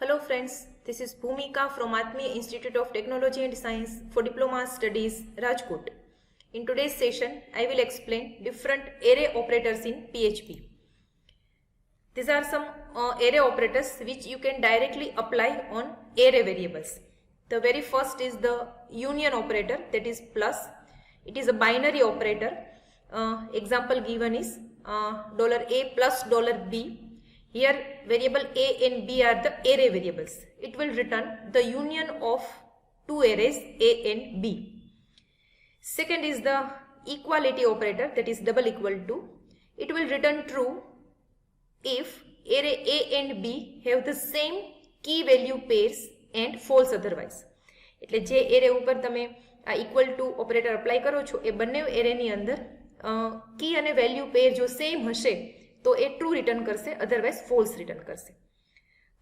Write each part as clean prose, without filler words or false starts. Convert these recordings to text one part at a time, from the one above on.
Hello friends, this is Bhumika from Atmiya Institute of Technology and Science for Diploma Studies, Rajkot. In today's session, I will explain different array operators in PHP. These are some array operators which you can directly apply on array variables. The very first is the union operator, that is plus. It is a binary operator. Example given is $A plus $B. Here variable a and b are the array variables. It will return the union of two arrays a and b. Second is the equality operator, that is double equal to. It will return true if array a and b have the same key value pairs and false otherwise. એટલે જે array ઉપર તમે આ equal to operator apply કરો છો એ બંને એરેની અંદર કી અને વેલ્યુ પેર જો સેમ હશે તો એ ટ્રુ રિટર્ન કરશે, અધરવાઇઝ ફોલ્સ રિટર્ન કરશે.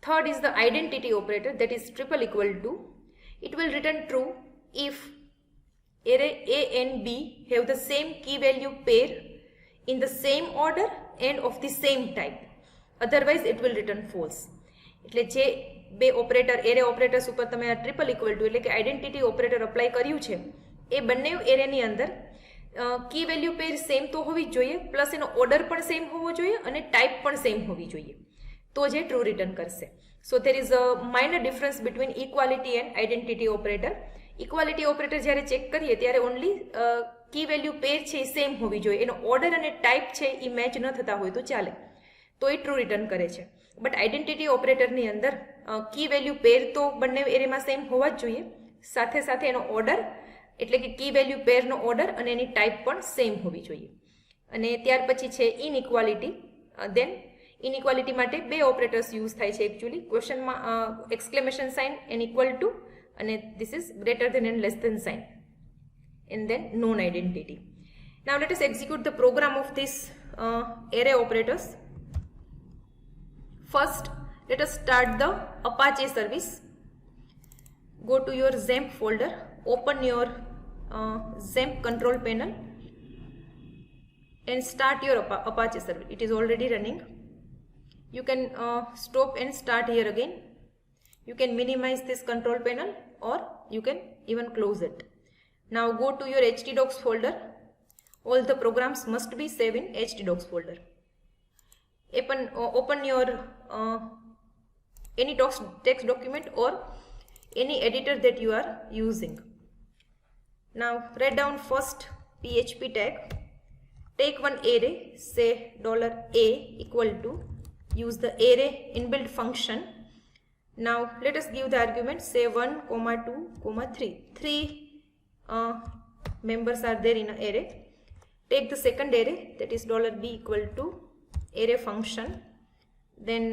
Third is the identity operator, that is triple equal to. It will return true if array a and b have the same key value pair in the same order and of the same type, otherwise it will return false. એટલે જે બે operator array operators ઉપર તમે આ triple equal to એટલે કે identity operator apply કર્યું છે એ બંને એરેની અંદર કી વેલ્યુ પેર સેમ તો હોવી જ જોઈએ, પ્લસ એનો ઓર્ડર પણ સેમ હોવો જોઈએ અને ટાઈપ પણ સેમ હોવી જોઈએ, તો જે ટ્રુ રિટર્ન કરશે. So there is a minor difference between equality and identity operator. Equality operator જ્યારે ચેક કરીએ ત્યારે ઓનલી કી વેલ્યુ પેર છે એ સેમ હોવી જોઈએ, એનો ઓર્ડર અને ટાઈપ છે એ મેચ ન થતા હોય તો ચાલે, તો એ ટ્રુ રિટર્ન કરે છે. બટ આઇડેન્ટિટી ઓપરેટરની અંદર કી વેલ્યુ પેર તો બંને એરેમાં સેમ હોવા જ જોઈએ, સાથે સાથે એનો ઓર્ડર એટલે કે કી વેલ્યુ પેરનો ઓર્ડર અને એની ટાઈપ પણ સેમ હોવી જોઈએ. અને ત્યાર પછી છે ઇનઇક્વાલિટી. દેન ઇનઇક્વાલિટી માટે બે ઓપરેટર્સ યુઝ થાય છે એકચ્યુઅલી, ક્વેશ્ચનમાં exclamation sign and equal to અને this is greater than and less than sign, and then non identity. Now let us execute the program of this array operators. First let us start the Apache service. Go to your XAMPP folder, open your XAMPP control panel and start your Apache service. It is already running. You can stop and start here again. You can minimize this control panel or you can even close it. Now go to your htdocs folder. All the programs must be saved in htdocs folder. Open your any text document or any editor that you are using. Now write down first PHP tag. Take one array, say $A equal to, use the array inbuilt function. Now let us give the argument, say 1, 2, 3. Three members are there in an array. Take the second array, that is $B equal to array function. Then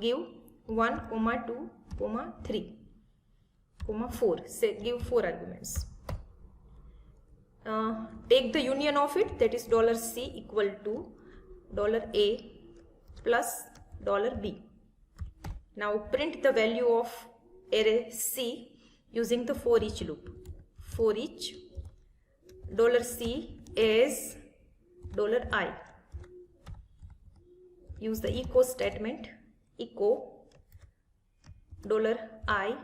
give 1, 2, 3, 4. Say give 4 arguments. Take the union of it, that is $C equal to $A plus $B. Now print the value of array C using the for each loop. For each $C is $I. Use the echo statement, echo $I,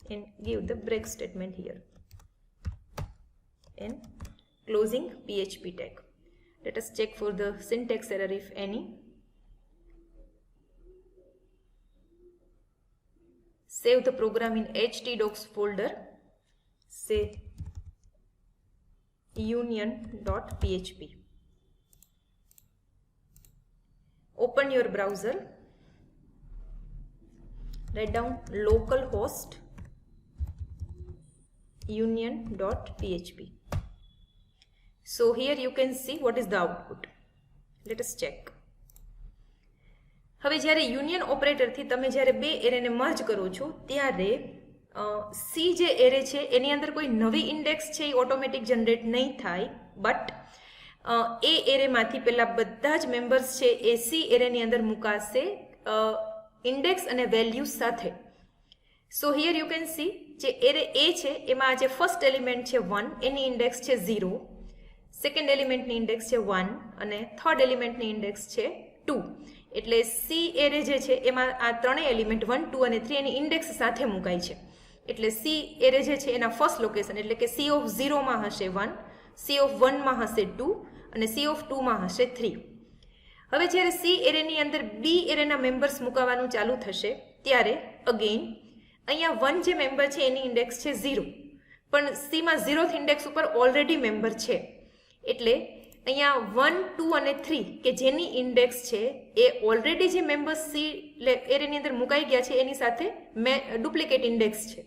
and give the break statement here and closing PHP tag. Let us check for the syntax error if any. Save the program in htdocs folder, say union.php. Open your browser, write down localhost union.php. So here you can see what is the output. Let us check. હવે જ્યારે union ઓપરેટરથી તમે જ્યારે બે એરેને merge કરો છો ત્યારે C જે array છે એની અંદર કોઈ નવી ઇન્ડેક્સ છે એ ઓટોમેટિક જનરેટ નહીં થાય, બટ એ એરેમાંથી પહેલાં બધા જ મેમ્બર્સ છે એ સી એરેની અંદર મુકાશે ઇન્ડેક્સ અને વેલ્યુ સાથે. સો હિયર યુ કેન સી જે એરે એ છે એમાં જે ફર્સ્ટ એલિમેન્ટ છે 1 એની ઇન્ડેક્સ છે 0, સેકન્ડ એલિમેન્ટની ઇન્ડેક્સ છે 1 અને થર્ડ એલિમેન્ટની ઇન્ડેક્સ છે 2. એટલે સી એરે જે છે એમાં આ ત્રણેય એલિમેન્ટ 1, 2 અને 3 એની ઇન્ડેક્સ સાથે મુકાય છે. એટલે સી એરે જે છે એના ફર્સ્ટ લોકેશન એટલે કે સી ઓફ 0 માં હશે 1, સી ઓફ 1 માં હશે 2 અને સી ઓફ 2 માં હશે 3. હવે જ્યારે સી એરેની અંદર બી એરેના મેમ્બર્સ મુકાવાનું ચાલુ થશે ત્યારે અગેન અહીંયા 1 જે મેમ્બર છે એની ઇન્ડેક્સ છે 0, પણ સીમાં 0th ઇન્ડેક્સ ઉપર ઓલરેડી મેમ્બર છે. એટલે અહીંયા 1, 2 અને 3 કે જેની ઇન્ડેક્સ છે એ ઓલરેડી જે મેમ્બર્સ સી એરેની અંદર મુકાઈ ગયા છે એની સાથે ડુપ્લિકેટ ઇન્ડેક્સ છે,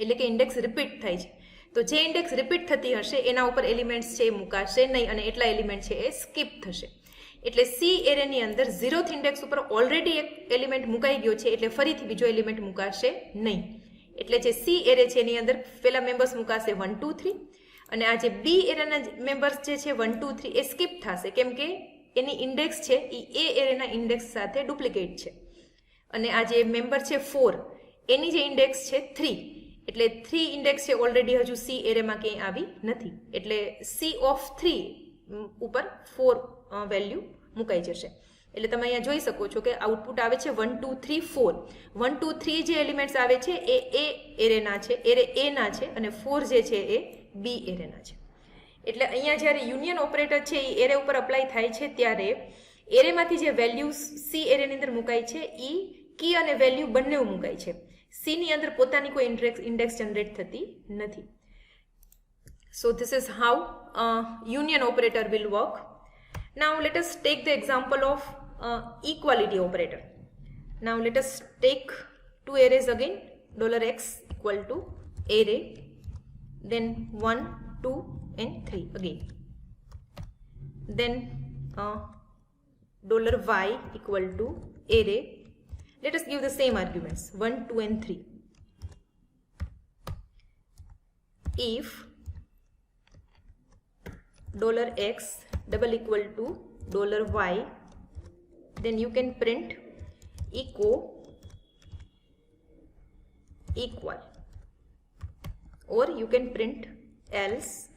એટલે કે ઇન્ડેક્સ રિપીટ થાય છે. તો જે ઇન્ડેક્સ રિપીટ થતી હશે એના ઉપર એલિમેન્ટ્સ છે એ મુકાશે નહીં અને એટલા એલિમેન્ટ છે એ સ્કીપ થશે. એટલે સી એરેની અંદર 0th ઇન્ડેક્સ ઉપર ઓલરેડી એક એલિમેન્ટ મુકાઈ ગયો છે એટલે ફરીથી બીજો એલિમેન્ટ મુકાશે નહીં. એટલે જે સી એરે છે એની અંદર પહેલા મેમ્બર્સ મુકાશે 1, 2, 3 અને આ જે બી એરેના મેમ્બર્સ જે છે 1, 2, 3 એ સ્કીપ થશે કેમ કે એની ઇન્ડેક્સ છે એ એરેના ઇન્ડેક્સ સાથે ડુપ્લિકેટ છે. અને આ જે મેમ્બર છે 4 એની જે ઇન્ડેક્સ છે 3 એટલે 3 ઇન્ડેક્સ છે ઓલરેડી હજુ સી એરેમાં ક્યાંય આવી નથી. એટલે સી ઓફ 3 ઉપર 4 વેલ્યુ મુકાઈ જશે. એટલે તમે અહીંયા જોઈ શકો છો કે આઉટપુટ આવે છે 1, 2, 3, 4. 1, 2, 3 જે એલિમેન્ટ્સ આવે છે એ એરેના છે, એરે એના છે અને 4 જે છે એ બી એરેના છે. એટલે અહીંયા જ્યારે યુનિયન ઓપરેટર છે એ એરે ઉપર અપ્લાય થાય છે ત્યારે એરેમાંથી જે વેલ્યુ સી એરેની અંદર મુકાય છે એ કી અને વેલ્યુ બંને મુકાય છે. સીની અંદર પોતાની કોઈ ઇન્ડેક્સ જનરેટ થતી નથી. So this is how union operator will work. Now let us take the example of equality operator. Now let us take two arrays again, $x equal to array, then 1, 2 and 3 again. Then $y equal to array. Let us give the same arguments 1, 2 and 3. If $x double equal to $y, then you can print equal, or you can print else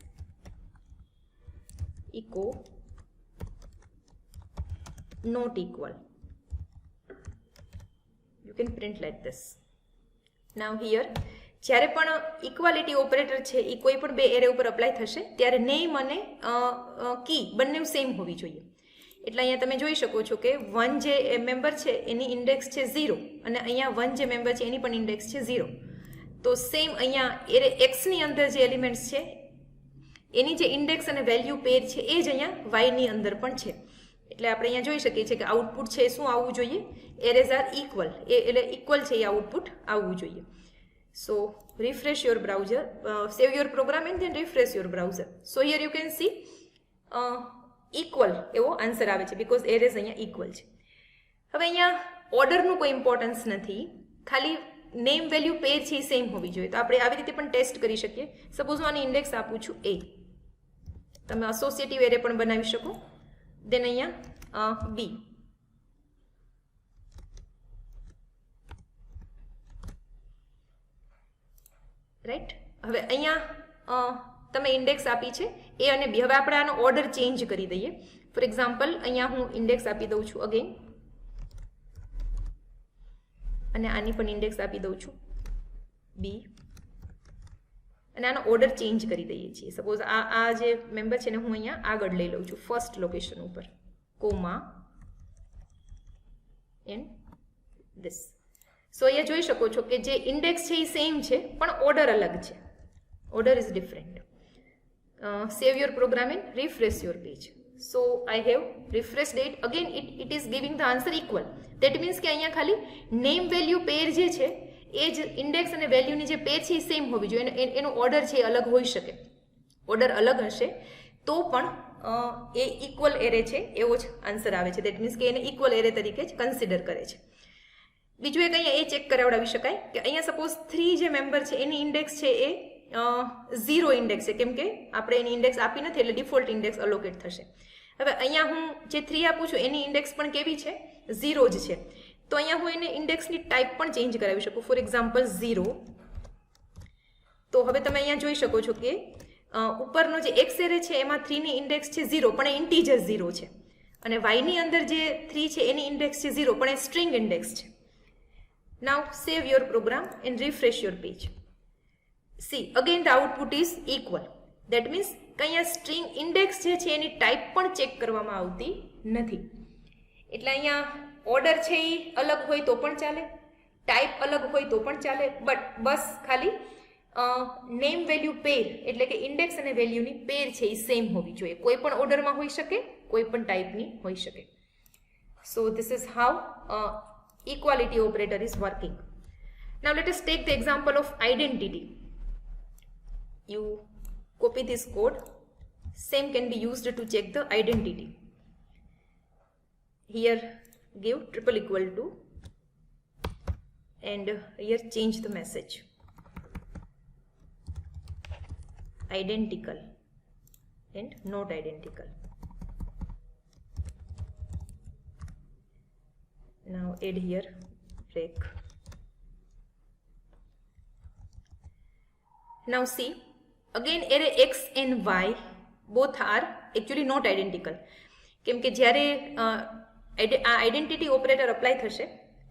equal, not equal. You can print like this. Now here જ્યારે પણ equality operator છે એ કોઈ પણ બે array ઉપર apply થશે ત્યારે name અને કી બંને સેમ હોવી જોઈએ. એટલે અહીંયા તમે જોઈ શકો છો કે 1 જે મેમ્બર છે એની ઇન્ડેક્સ છે 0 અને અહીંયા 1 જે મેમ્બર છે એની પણ ઇન્ડેક્સ છે 0. તો સેમ અહીંયા એરે એક્સની અંદર જે એલિમેન્ટ્સ છે એની જે ઇન્ડેક્સ અને વેલ્યુ પેર છે એ જ અહીંયા વાયની અંદર પણ છે. એટલે આપણે અહીંયા જોઈ શકીએ છીએ કે આઉટપુટ છે શું આવવું જોઈએ, એરેઝ આર ઇક્વલ, એટલે ઇક્વલ છે એ આઉટપુટ આવવું જોઈએ. So refresh your browser, save your program and then refresh your browser. So here you can see equal એવો આન્સર આવે છે because arrays અહીંયા ઇક્વલ છે. હવે અહીંયા ઓર્ડરનું કોઈ ઇમ્પોર્ટન્સ નથી, ખાલી નેમ વેલ્યુ પેર છે એ સેમ હોવી જોઈએ. તો આપણે આવી રીતે પણ ટેસ્ટ કરી શકીએ. સપોઝ હું આની ઇન્ડેક્સ આપું છું a, તમે એસોસિએટિવ એરે પણ બનાવી શકો. દેન અહીંયા b, રાઈટ. હવે અહીંયા તમે ઇન્ડેક્સ આપી છે એ અને બી. હવે આપણે આનો ઓર્ડર ચેન્જ કરી દઈએ. ફોર એક્ઝામ્પલ અહીંયા હું ઇન્ડેક્સ આપી દઉં છું અગેન અને આની પણ ઇન્ડેક્સ આપી દઉં છું બી અને આનો ઓર્ડર ચેન્જ કરી દઈએ છીએ. સપોઝ આ જે મેમ્બર છે ને હું અહીંયા આગળ લઈ લઉં છું ફર્સ્ટ લોકેશન ઉપર, કોમા એન્ડ ધીસ. સો અહીંયા જોઈ શકો છો કે જે ઇન્ડેક્સ છે એ સેમ છે પણ ઓર્ડર અલગ છે, order is different. Save your program and refresh your page. So I have refreshed it, again it is giving the answer equal. That means કે અહીંયા ખાલી નેમ વેલ્યુ પેર જે છે એ જ ઇન્ડેક્સ અને વેલ્યુની જે પેર છે એ સેમ હોવી જોઈએ, એનો ઓર્ડર છે એ અલગ હોઈ શકે. ઓર્ડર અલગ હશે તો પણ એ ઇક્વલ એરે છે એવો જ આન્સર આવે છે. દેટ મીન્સ કે એને ઇક્વલ એરે તરીકે જ કન્સિડર કરે છે. બીજું એક અહીંયા એ ચેક કરાવડાવી શકાય કે અહીંયા સપોઝ 3 જે મેમ્બર છે એની ઇન્ડેક્સ છે એ 0 ઇન્ડેક્સ છે, કેમ કે આપણે એની ઇન્ડેક્સ આપી નથી એટલે ડિફોલ્ટ ઇન્ડેક્સ અલોકેટ થશે. હવે અહીંયા હું જે 3 આપું છું એની ઇન્ડેક્સ પણ કેવી છે, 0 જ છે. તો અહીંયા હું એને ઇન્ડેક્સની ટાઈપ પણ ચેન્જ કરાવી શકું. For example 0. તો હવે તમે અહીંયા જોઈ શકો છો કે ઉપરનો જે એક્સ એરે છે એમાં 3 ની ઇન્ડેક્સ છે 0 પણ એ ઇન્ટીજર 0 છે અને વાયની અંદર જે 3 છે એની ઇન્ડેક્સ છે 0, પણ એ સ્ટ્રિંગ ઇન્ડેક્સ છે. Now save your program and refresh your page. See again the output is equal. That means કે અહીંયા સ્ટ્રિંગ ઇન્ડેક્સ જે છે એની ટાઈપ પણ ચેક કરવામાં આવતી નથી. એટલે અહીંયા ઓર્ડર છે એ અલગ હોય તો પણ ચાલે, ટાઈપ અલગ હોય તો પણ ચાલે, બટ બસ ખાલી નેમ વેલ્યુ પેર એટલે કે ઇન્ડેક્સ અને વેલ્યુની પેર છે એ સેમ હોવી જોઈએ. કોઈ પણ ઓર્ડરમાં હોઈ શકે, કોઈ પણ ટાઈપની હોઈ શકે. સો this is how equality operator is working. Now let us take the example of identity. You copy this code. Same can be used to check the identity. Here give triple equal to and here change the message. Identical and not identical. Now add here break. Now see, again array x and y both are actually not identical. કેમ કે જ્યારે આ identity operator apply થશે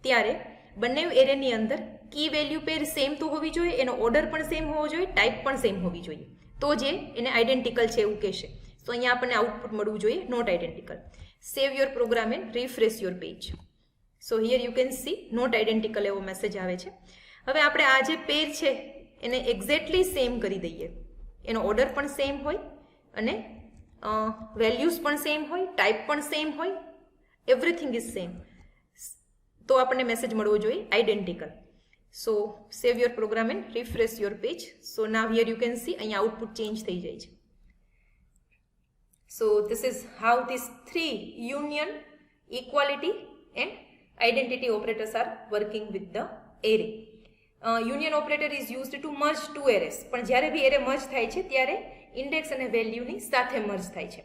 ત્યારે બંને એરેની અંદર key value પેર same તો હોવી જોઈએ, એનો ઓર્ડર પણ સેમ હોવો જોઈએ, ટાઈપ પણ સેમ હોવી જોઈએ, તો જે એને આઈડેન્ટિકલ છે એવું કહેશે. તો અહીંયા આપણને આઉટપુટ મળવું જોઈએ not identical. Save your program and refresh your page. So here you can see not identical એવો મેસેજ આવે છે. હવે આપણે આ જે પેર છે એને એક્ઝેક્ટલી સેમ કરી દઈએ. એનો ઓર્ડર પણ સેમ હોય અને વેલ્યુઝ પણ સેમ હોય, ટાઈપ પણ સેમ હોય, એવરીથિંગ ઇઝ સેમ, તો આપણને મેસેજ મળવો જોઈએ identical. So save your program and refresh your page. So now here you can see અહીંયા આઉટપુટ ચેન્જ થઈ જાય છે. So this is how this 3 union, equality and identity operators are working with the array. Union operator is used to merge two arrays. પણ જ્યારે બી array merge થાય છે ત્યારે index અને વેલ્યુની સાથે મર્જ થાય છે.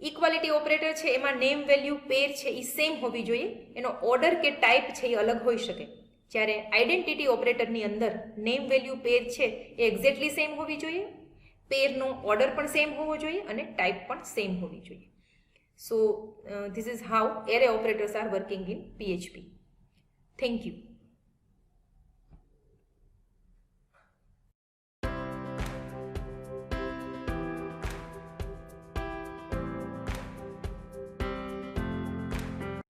ઇક્વાલિટી ઓપરેટર છે એમાં નેમ વેલ્યુ પેર છે એ સેમ હોવી જોઈએ, એનો ઓર્ડર કે ટાઈપ છે એ અલગ હોઈ શકે. જ્યારે આઈડેન્ટિટી ઓપરેટરની અંદર નેમ વેલ્યુ પેર છે એ એક્ઝેક્ટલી સેમ હોવી જોઈએ, પેરનો ઓર્ડર પણ સેમ હોવો જોઈએ અને ટાઈપ પણ સેમ હોવી જોઈએ. So this is how array operators are working in PHP. Thank you.